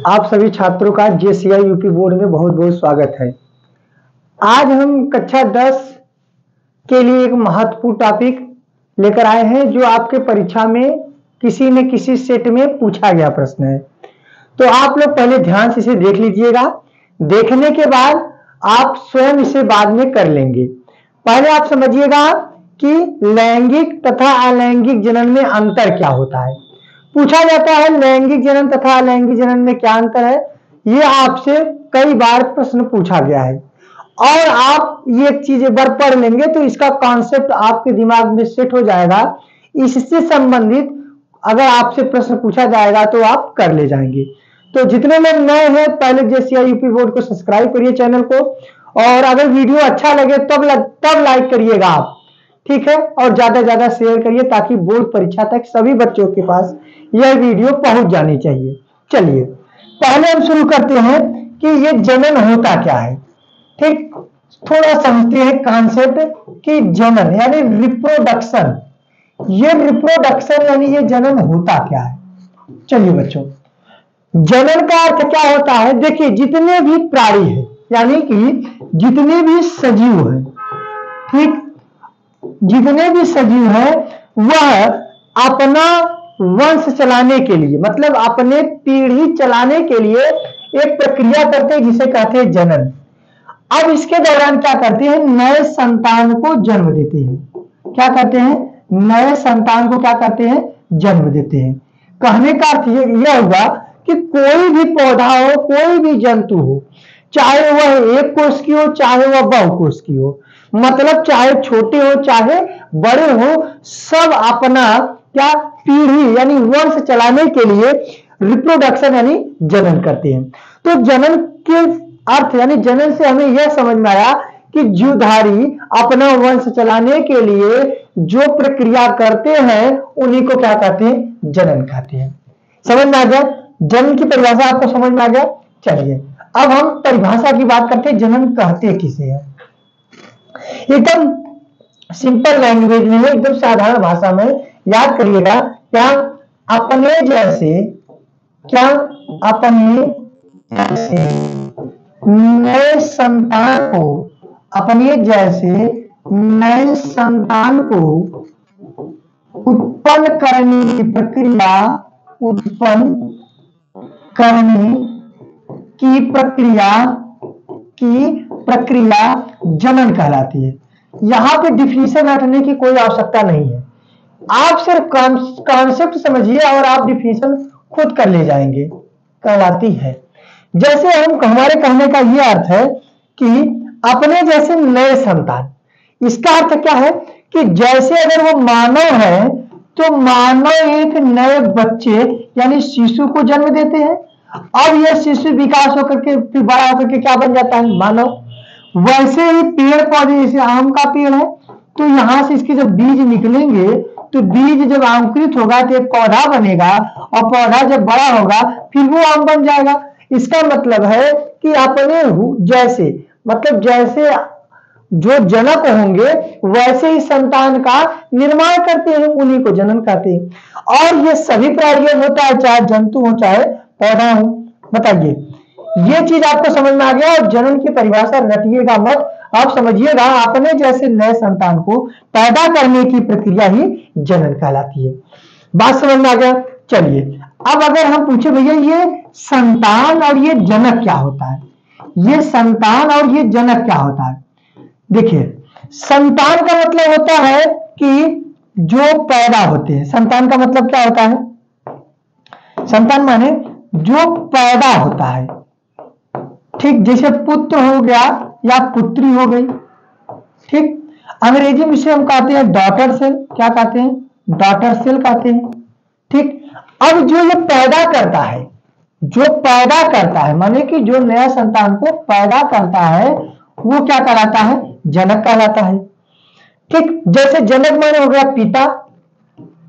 आप सभी छात्रों का JCI यूपी बोर्ड में बहुत बहुत स्वागत है। आज हम कक्षा 10 के लिए एक महत्वपूर्ण टॉपिक लेकर आए हैं जो आपके परीक्षा में किसी न किसी सेट में पूछा गया प्रश्न है। तो आप लोग पहले ध्यान से इसे देख लीजिएगा। देखने के बाद आप स्वयं इसे बाद में कर लेंगे। पहले आप समझिएगा कि लैंगिक तथा अलैंगिक जनन में अंतर क्या होता है। पूछा जाता है लैंगिक जनन तथा अलैंगिक जनन में क्या अंतर है। यह आपसे कई बार प्रश्न पूछा गया है और आप ये चीजें बार पढ़ लेंगे तो इसका कॉन्सेप्ट आपके दिमाग में सेट हो जाएगा। इससे संबंधित अगर आपसे प्रश्न पूछा जाएगा तो आप कर ले जाएंगे। तो जितने लोग नए हैं पहले JCI यूपी बोर्ड को सब्सक्राइब करिए चैनल को, और अगर वीडियो अच्छा लगे तब लाइक करिएगा आप, ठीक है, और ज्यादा ज्यादा शेयर करिए ताकि बोर्ड परीक्षा तक सभी बच्चों के पास यह वीडियो पहुंच जानी चाहिए। चलिए पहले हम शुरू करते हैं कि ये जनन होता क्या है। ठीक, थोड़ा समझते हैं कॉन्सेप्ट कि जनन यानी रिप्रोडक्शन, ये रिप्रोडक्शन यानी ये जनन होता क्या है। चलिए बच्चों, जनन का अर्थ क्या होता है। देखिए जितने भी प्राणी हैं यानी कि जितने भी सजीव हैं, ठीक, जितने भी सजीव हैं वह अपना वंश चलाने के लिए, मतलब अपने पीढ़ी चलाने के लिए एक प्रक्रिया करते हैं जिसे कहते हैं जनन। अब इसके दौरान क्या करते हैं, नए संतान को जन्म देते हैं। क्या करते हैं, नए संतान को क्या करते हैं, जन्म देते हैं। कहने का अर्थ यह हुआ कि कोई भी पौधा हो, कोई भी जंतु हो, चाहे वह एक कोष की हो चाहे वह बहुकोष की हो, मतलब चाहे छोटे हो चाहे बड़े हो, सब अपना क्या पीढ़ी यानी वंश चलाने के लिए रिप्रोडक्शन यानी जनन करते हैं। तो जनन के अर्थ यानी जनन से हमें यह समझ में आया कि जीवधारी अपना वंश चलाने के लिए जो प्रक्रिया करते हैं उन्हीं को क्या कहते हैं, जनन कहते हैं। समझ में आ गया, जनन की परिभाषा आपको समझ में आ गया। चलिए अब हम परिभाषा की बात करते हैं, जनन कहते किसे हैं। एकदम सिंपल लैंग्वेज में, एकदम साधारण भाषा में याद करिएगा। क्या अपने जैसे, क्या अपने जैसे नए संतान को, अपने जैसे नए संतान को उत्पन्न करने की प्रक्रिया, उत्पन्न करने की प्रक्रिया जनन कहलाती है। यहां पे डिफिनीशन हटने की कोई आवश्यकता नहीं है, आप सिर्फ कॉन्सेप्ट समझिए और आप डिफिनीशन खुद कर ले जाएंगे। कहलाती है, जैसे हमारे कहने का यह अर्थ है कि अपने जैसे नए संतान, इसका अर्थ क्या है कि जैसे अगर वो मानव है तो मानव एक नए बच्चे यानी शिशु को जन्म देते हैं। अब यह शिशु विकास होकर के फिर बड़ा होकर के क्या बन जाता है, मानव। वैसे ही पेड़ पौधे, जैसे आम का पेड़ है तो यहां से इसके जब बीज निकलेंगे तो बीज जब अंकुरित होगा तो एक पौधा बनेगा और पौधा जब बड़ा होगा फिर वो आम बन जाएगा। इसका मतलब है कि अपने जैसे, मतलब जैसे जो जनक होंगे वैसे ही संतान का निर्माण करते हैं, उन्हीं को जनन कहते हैं। और ये सभी प्राणियों में होता है, चाहे जंतु हो चाहे पौधा हो। बताइए, ये चीज आपको समझ में आ गया। और जनन की परिभाषा रटिएगा मत, आप समझिएगा अपने जैसे नए संतान को पैदा करने की प्रक्रिया ही जनन कहलाती है। बात समझ में आ गया। चलिए अब अगर हम पूछे भैया ये संतान और ये जनक क्या होता है, ये संतान और ये जनक क्या होता है। देखिए संतान का मतलब होता है कि जो पैदा होते हैं। संतान का मतलब क्या होता है, संतान माने जो पैदा होता है, ठीक, जैसे पुत्र हो गया या पुत्री हो गई, ठीक। अंग्रेजी में इसे हम कहते हैं डॉटर सेल। क्या कहते हैं, डॉटर सेल कहते हैं, ठीक। अब जो ये पैदा करता है, जो पैदा करता है माने कि जो नया संतान को पैदा करता है वो क्या कहलाता है, जनक कहलाता है, ठीक। जैसे जनक माने हो गया पिता,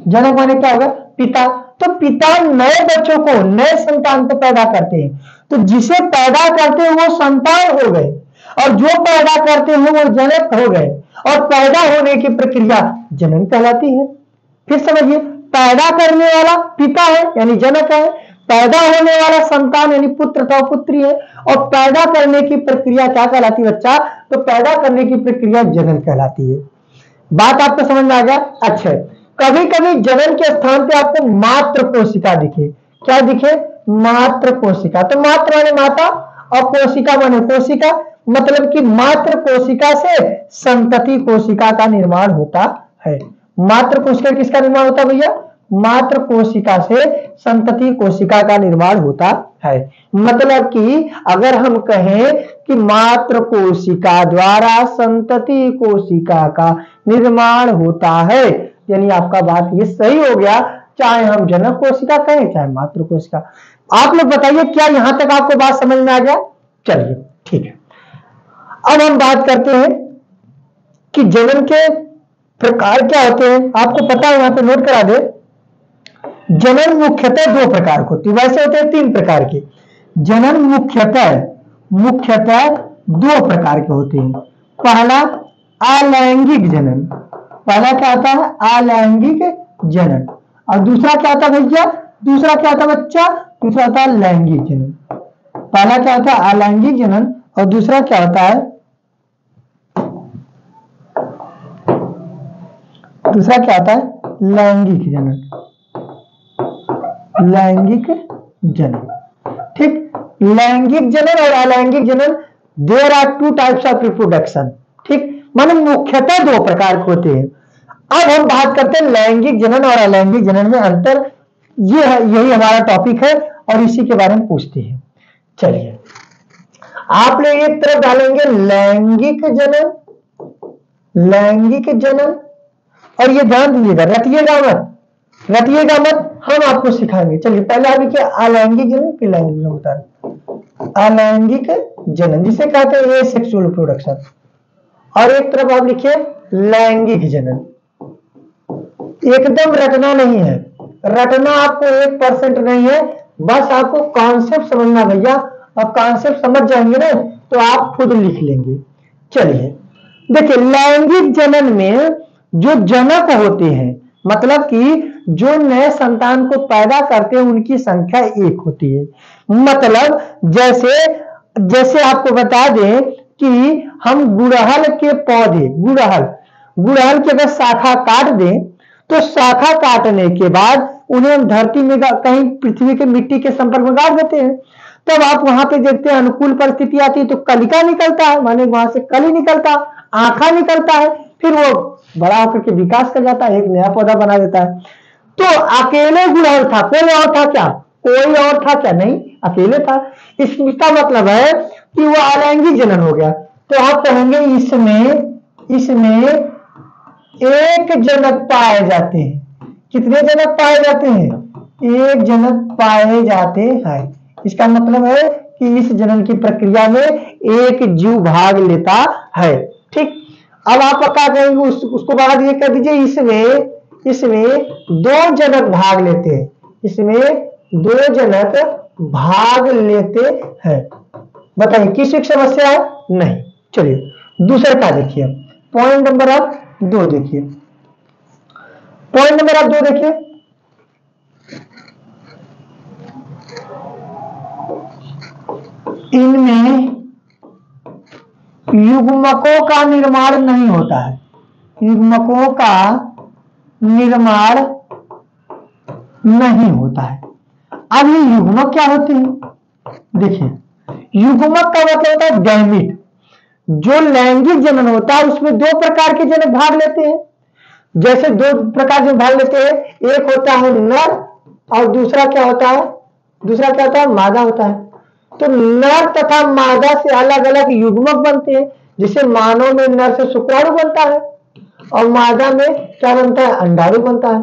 जनक माने क्या होगा, पिता। तो पिता नए बच्चों को, नए संतान को पैदा करते हैं, तो जिसे पैदा करते हैं वो संतान हो गए। और जो पैदा करते हैं वो जनक हो गए, और पैदा होने की प्रक्रिया जनन कहलाती है। फिर समझिए, पैदा करने वाला पिता है यानी जनक है, पैदा होने वाला संतान यानी पुत्र अथवा पुत्री है, और पैदा करने की प्रक्रिया क्या कहलाती है बच्चा? तो पैदा करने की प्रक्रिया जनन कहलाती है। बात आपको समझ में आ गया? अच्छा, कभी कभी जनन के स्थान पे आपको मात्र कोशिका दिखे। क्या दिखे? मात्र कोशिका। तो मात्र माने माता और कोशिका माने कोशिका, मतलब कि मात्र कोशिका से संतति कोशिका का निर्माण होता है। मात्र कोशिका किसका निर्माण होता है भैया? मात्र कोशिका से संतति कोशिका का निर्माण होता है। मतलब कि अगर हम कहें कि मात्र कोशिका द्वारा संतति कोशिका का निर्माण होता है, यानी आपका बात ये सही हो गया, चाहे हम जनक कोशिका कहें चाहे मात्र कोशिका। आप लोग बताइए, क्या यहां तक आपको बात समझ में आ गया? चलिए ठीक है, अब हम बात करते हैं कि जनन के प्रकार क्या होते हैं। आपको पता है, यहां पे नोट करा दे, जनन मुख्यतः दो प्रकार के होते हैं, वैसे होते हैं तीन प्रकार के। जनन मुख्यतः दो प्रकार के होते हैं। पहला अलैंगिक जनन, पहला क्या होता है? अलैंगिक जनन। और दूसरा क्या होता है भैया? दूसरा क्या होता है बच्चा? दूसरा होता है लैंगिक जनन। पहला क्या होता है? अलैंगिक जनन, और दूसरा क्या होता है? दूसरा क्या होता है? लैंगिक जनन। लैंगिक जनन, ठीक। लैंगिक जनन और अलैंगिक जनन, there are two types of reproduction, ठीक। माने मुख्यतः दो प्रकार के होते हैं। अब हम बात करते हैं लैंगिक जनन और अलैंगिक जनन में अंतर। ये है, यही हमारा टॉपिक है और इसी के बारे में पूछते हैं। चलिए, आप लोग एक तरफ डालेंगे लैंगिक जनन, लैंगिक जनन, और ये ध्यान दीजिएगा, रटिएगा मत, हम आपको सिखाएंगे। चलिए, पहले आप लिखिए अलैंगिक जनन, फिर लैंगिक जनन बता रहे। अलैंगिक जनन जिसे कहते हैं एसेक्सुअल रिप्रोडक्शन, और एक तरफ आप लिखिए लैंगिक जनन। एकदम रटना नहीं है, रटना आपको 1% नहीं है, बस आपको कॉन्सेप्ट समझना भैया, और कॉन्सेप्ट समझ जाएंगे ना तो आप खुद लिख लेंगे। चलिए देखिए, लैंगिक जनन में जो जनक होते हैं, मतलब कि जो नए संतान को पैदा करते हैं, उनकी संख्या एक होती है। मतलब जैसे आपको बता दें कि हम गुड़हल के पौधे, गुड़हल की अगर शाखा काट दें, तो शाखा काटने के बाद उन्हें हम धरती में कहीं पृथ्वी के मिट्टी के संपर्क में गाड़ देते हैं। तब आप वहां पे देखते हैं अनुकूल परिस्थिति आती है तो कलिका निकलता है, माने वहां से कली निकलता, आंखा निकलता है, फिर वो बड़ा होकर के विकास कर जाता है, एक नया पौधा बना देता है। तो अकेले गुड़हल था, कोई और था क्या? कोई और था क्या? नहीं, अकेले था। इसका मतलब है कि वो अलैंगिक जनन हो गया। तो आप कहेंगे इसमें एक जनक पाए जाते हैं। कितने जनक पाए जाते हैं? एक जनक पाए जाते हैं। इसका मतलब है कि इस जनन की प्रक्रिया में एक जीव भाग लेता है, ठीक। अब आप क्या कहेंगे, उसको बाद ये कर दीजिए, इसमें दो जनक भाग लेते हैं, इसमें दो जनक भाग लेते हैं। बताइए किसी समस्या है? नहीं। चलिए दूसरा क्या देखिए, पॉइंट नंबर आप 2 देखिए, पॉइंट नंबर आप 2 देखिए। इनमें युग्मकों का निर्माण नहीं होता है, युग्मकों का निर्माण नहीं होता है। अब ये युग्मक क्या होते हैं? देखिए, युग्मक का मतलब होता है गैमीट। जो लैंगिक जनन होता है उसमें दो प्रकार के जनक भाग लेते हैं। जैसे दो प्रकार के भाग लेते हैं, एक होता है नर और दूसरा क्या होता है? मादा होता है। तो नर तथा मादा से अलग अलग युग्मक बनते हैं। जिसे मानव में नर से शुक्राणु बनता है और मादा में क्या बनता है? अंडाणु बनता है।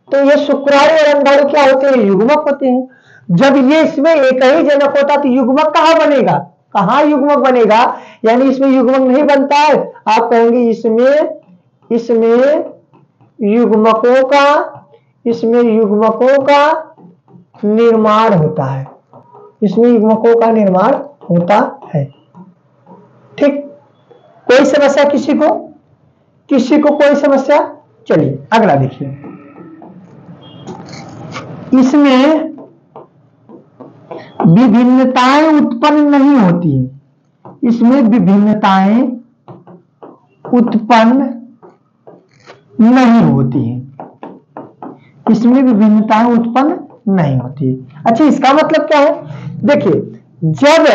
तो ये शुक्राणु और अंडाणु क्या होते हैं? युग्मक होते हैं। जब ये इसमें एक ही जनक होता तो युग्मक कहां बनेगा? कहां युग्मक बनेगा? यानी इसमें युग्मक नहीं बनता है। आप कहेंगे इसमें युग्मकों का निर्माण होता है, इसमें युग्मकों का निर्माण होता है। ठीक, कोई समस्या किसी को कोई समस्या? चलिए अगला देखिए, इसमें विभिन्नताएं उत्पन्न नहीं होती है, इसमें विभिन्नताएं उत्पन्न नहीं होती है, इसमें विभिन्नताएं उत्पन्न नहीं होती है। अच्छा, इसका मतलब क्या है? देखिए, जब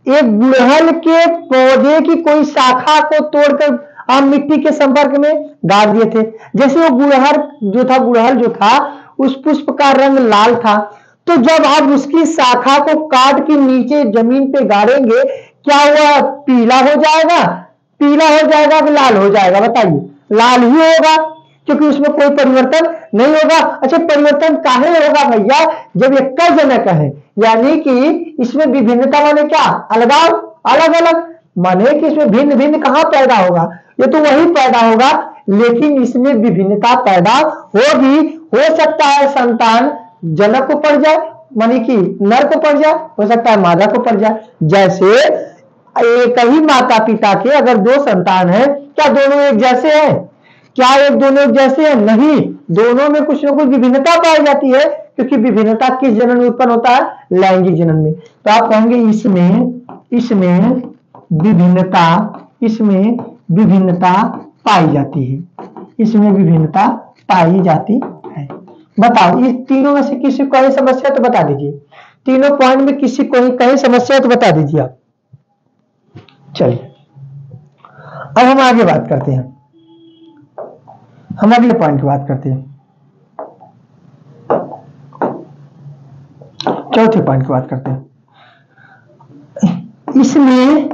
एक गुड़हल के पौधे की कोई शाखा को तोड़कर आप मिट्टी के संपर्क में डाल दिए थे, जैसे वो गुड़हल जो था उस पुष्प का रंग लाल था, तो जब आप उसकी शाखा को काट के नीचे जमीन पे गाड़ेंगे, क्या वह पीला हो जाएगा कि लाल हो जाएगा? बताइए, लाल ही होगा, क्योंकि उसमें कोई परिवर्तन नहीं होगा। अच्छा, परिवर्तन काहे होगा भैया? जब एक जनक है, यानी कि इसमें विभिन्नता माने क्या? अलगाव, अलग अलग, माने कि इसमें भिन्न भिन्न कहां पैदा होगा? ये तो वही पैदा होगा, लेकिन इसमें विभिन्नता पैदा होगी। हो सकता है संतान जनक को पड़ जाए, माने कि नर को पड़ जाए, हो सकता है मादा को पड़ जाए। जैसे एक ही माता पिता के अगर दो संतान है, क्या दोनों एक जैसे हैं? क्या एक दोनों एक जैसे हैं? नहीं, दोनों में कुछ न कुछ विभिन्नता पाई जाती है, क्योंकि विभिन्नता किस जनन में उत्पन्न होता है? लैंगिक जनन में। तो आप कहेंगे इसमें विभिन्नता पाई जाती है, इसमें विभिन्नता पाई जाती है। बताओ, इस तीनों में से किसी को समस्या तो बता दीजिए, तीनों पॉइंट में किसी को कहीं समस्या तो बता दीजिए आप। चलिए अब हम आगे बात करते हैं, हम अगले पॉइंट की बात करते हैं, चौथे पॉइंट की बात करते हैं। इसमें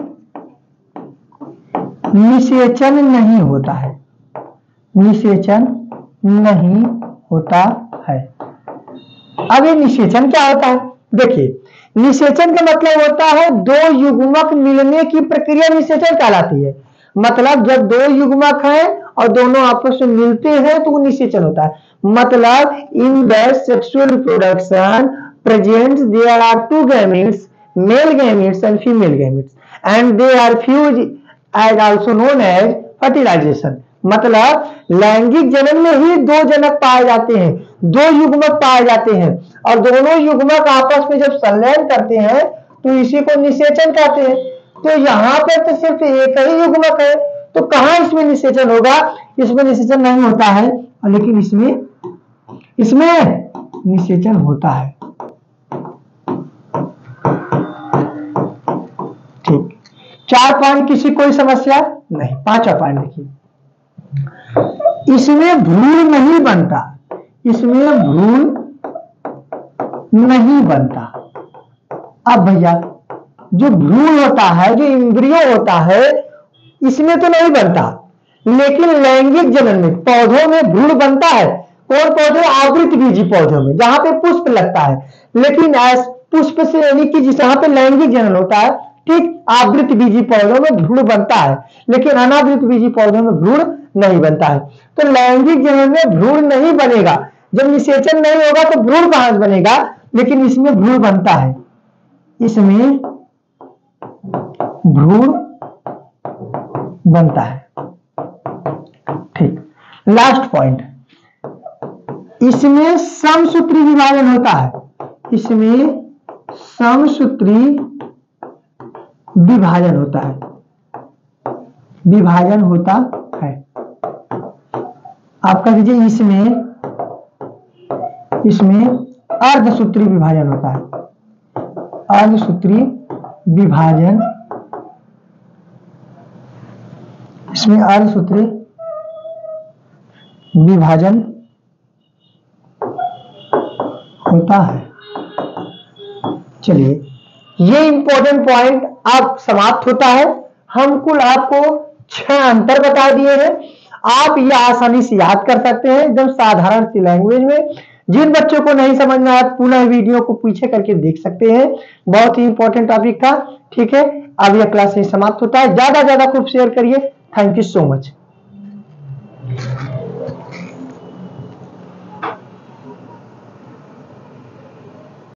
निषेचन नहीं होता है, निषेचन नहीं होता है। अब ये निषेचन क्या होता है? देखिए, निषेचन का मतलब होता है दो युग्मक मिलने की प्रक्रिया निषेचन कहलाती है। मतलब जब दो युग्मक हैं और दोनों आपस में मिलते हैं तो वो निषेचन होता है। मतलब in the sexual reproduction present there are two gametes, male gametes and female gametes, and they are fuse as also known as fertilisation. मतलब लैंगिक जनन में ही दो जनक पाए जाते हैं, दो युग्मक पाए जाते हैं, और दोनों युग्मक आपस में जब संलयन करते हैं तो इसी को निषेचन कहते हैं। तो यहाँ पर तो सिर्फ एक ही युग्मक है, तो कहां इसमें निषेचन होगा? इसमें निषेचन नहीं होता है, लेकिन इसमें निषेचन होता है। ठीक, 4 पॉइंट, किसी कोई समस्या नहीं। 5वां पॉइंट देखिए, इसमें भ्रूण नहीं बनता, इसमें भ्रूण नहीं बनता। अब भैया, जो भ्रूण होता है, जो इंद्रियो होता है, इसमें तो नहीं बनता, लेकिन लैंगिक जनन में पौधों में भ्रूण बनता है। कौन पौधे? आवृत बीजी पौधों में, जहां पे पुष्प लगता है। लेकिन पुष्प से यानी कि जहां पे लैंगिक जनन होता है, ठीक, आवृत बीजी पौधों में भ्रूण बनता है, लेकिन अनावृत बीजी पौधों में भ्रूण नहीं बनता है। तो लैंगिक जनन में भ्रूण नहीं बनेगा, जब निषेचन नहीं होगा तो भ्रूण कहां से बनेगा? लेकिन इसमें भ्रूण बनता है, इसमें भ्रूण बनता है। ठीक, लास्ट पॉइंट, इसमें समसूत्री विभाजन होता है, इसमें समसूत्री विभाजन होता है, विभाजन होता है। आप कह दीजिए इसमें अर्धसूत्री विभाजन होता है, अर्धसूत्री विभाजन, इसमें अर्धसूत्री विभाजन होता है। चलिए, ये इंपॉर्टेंट पॉइंट आप समाप्त होता है। हम कुल आपको 6 अंतर बता दिए हैं, आप ये आसानी से याद कर सकते हैं एकदम साधारण सी लैंग्वेज में। जिन बच्चों को नहीं समझ में आया, पुनः वीडियो को पीछे करके देख सकते हैं, बहुत ही इंपॉर्टेंट टॉपिक था। ठीक है, अब यह क्लास समाप्त होता है। ज्यादा खूब शेयर करिए। Thank you so much.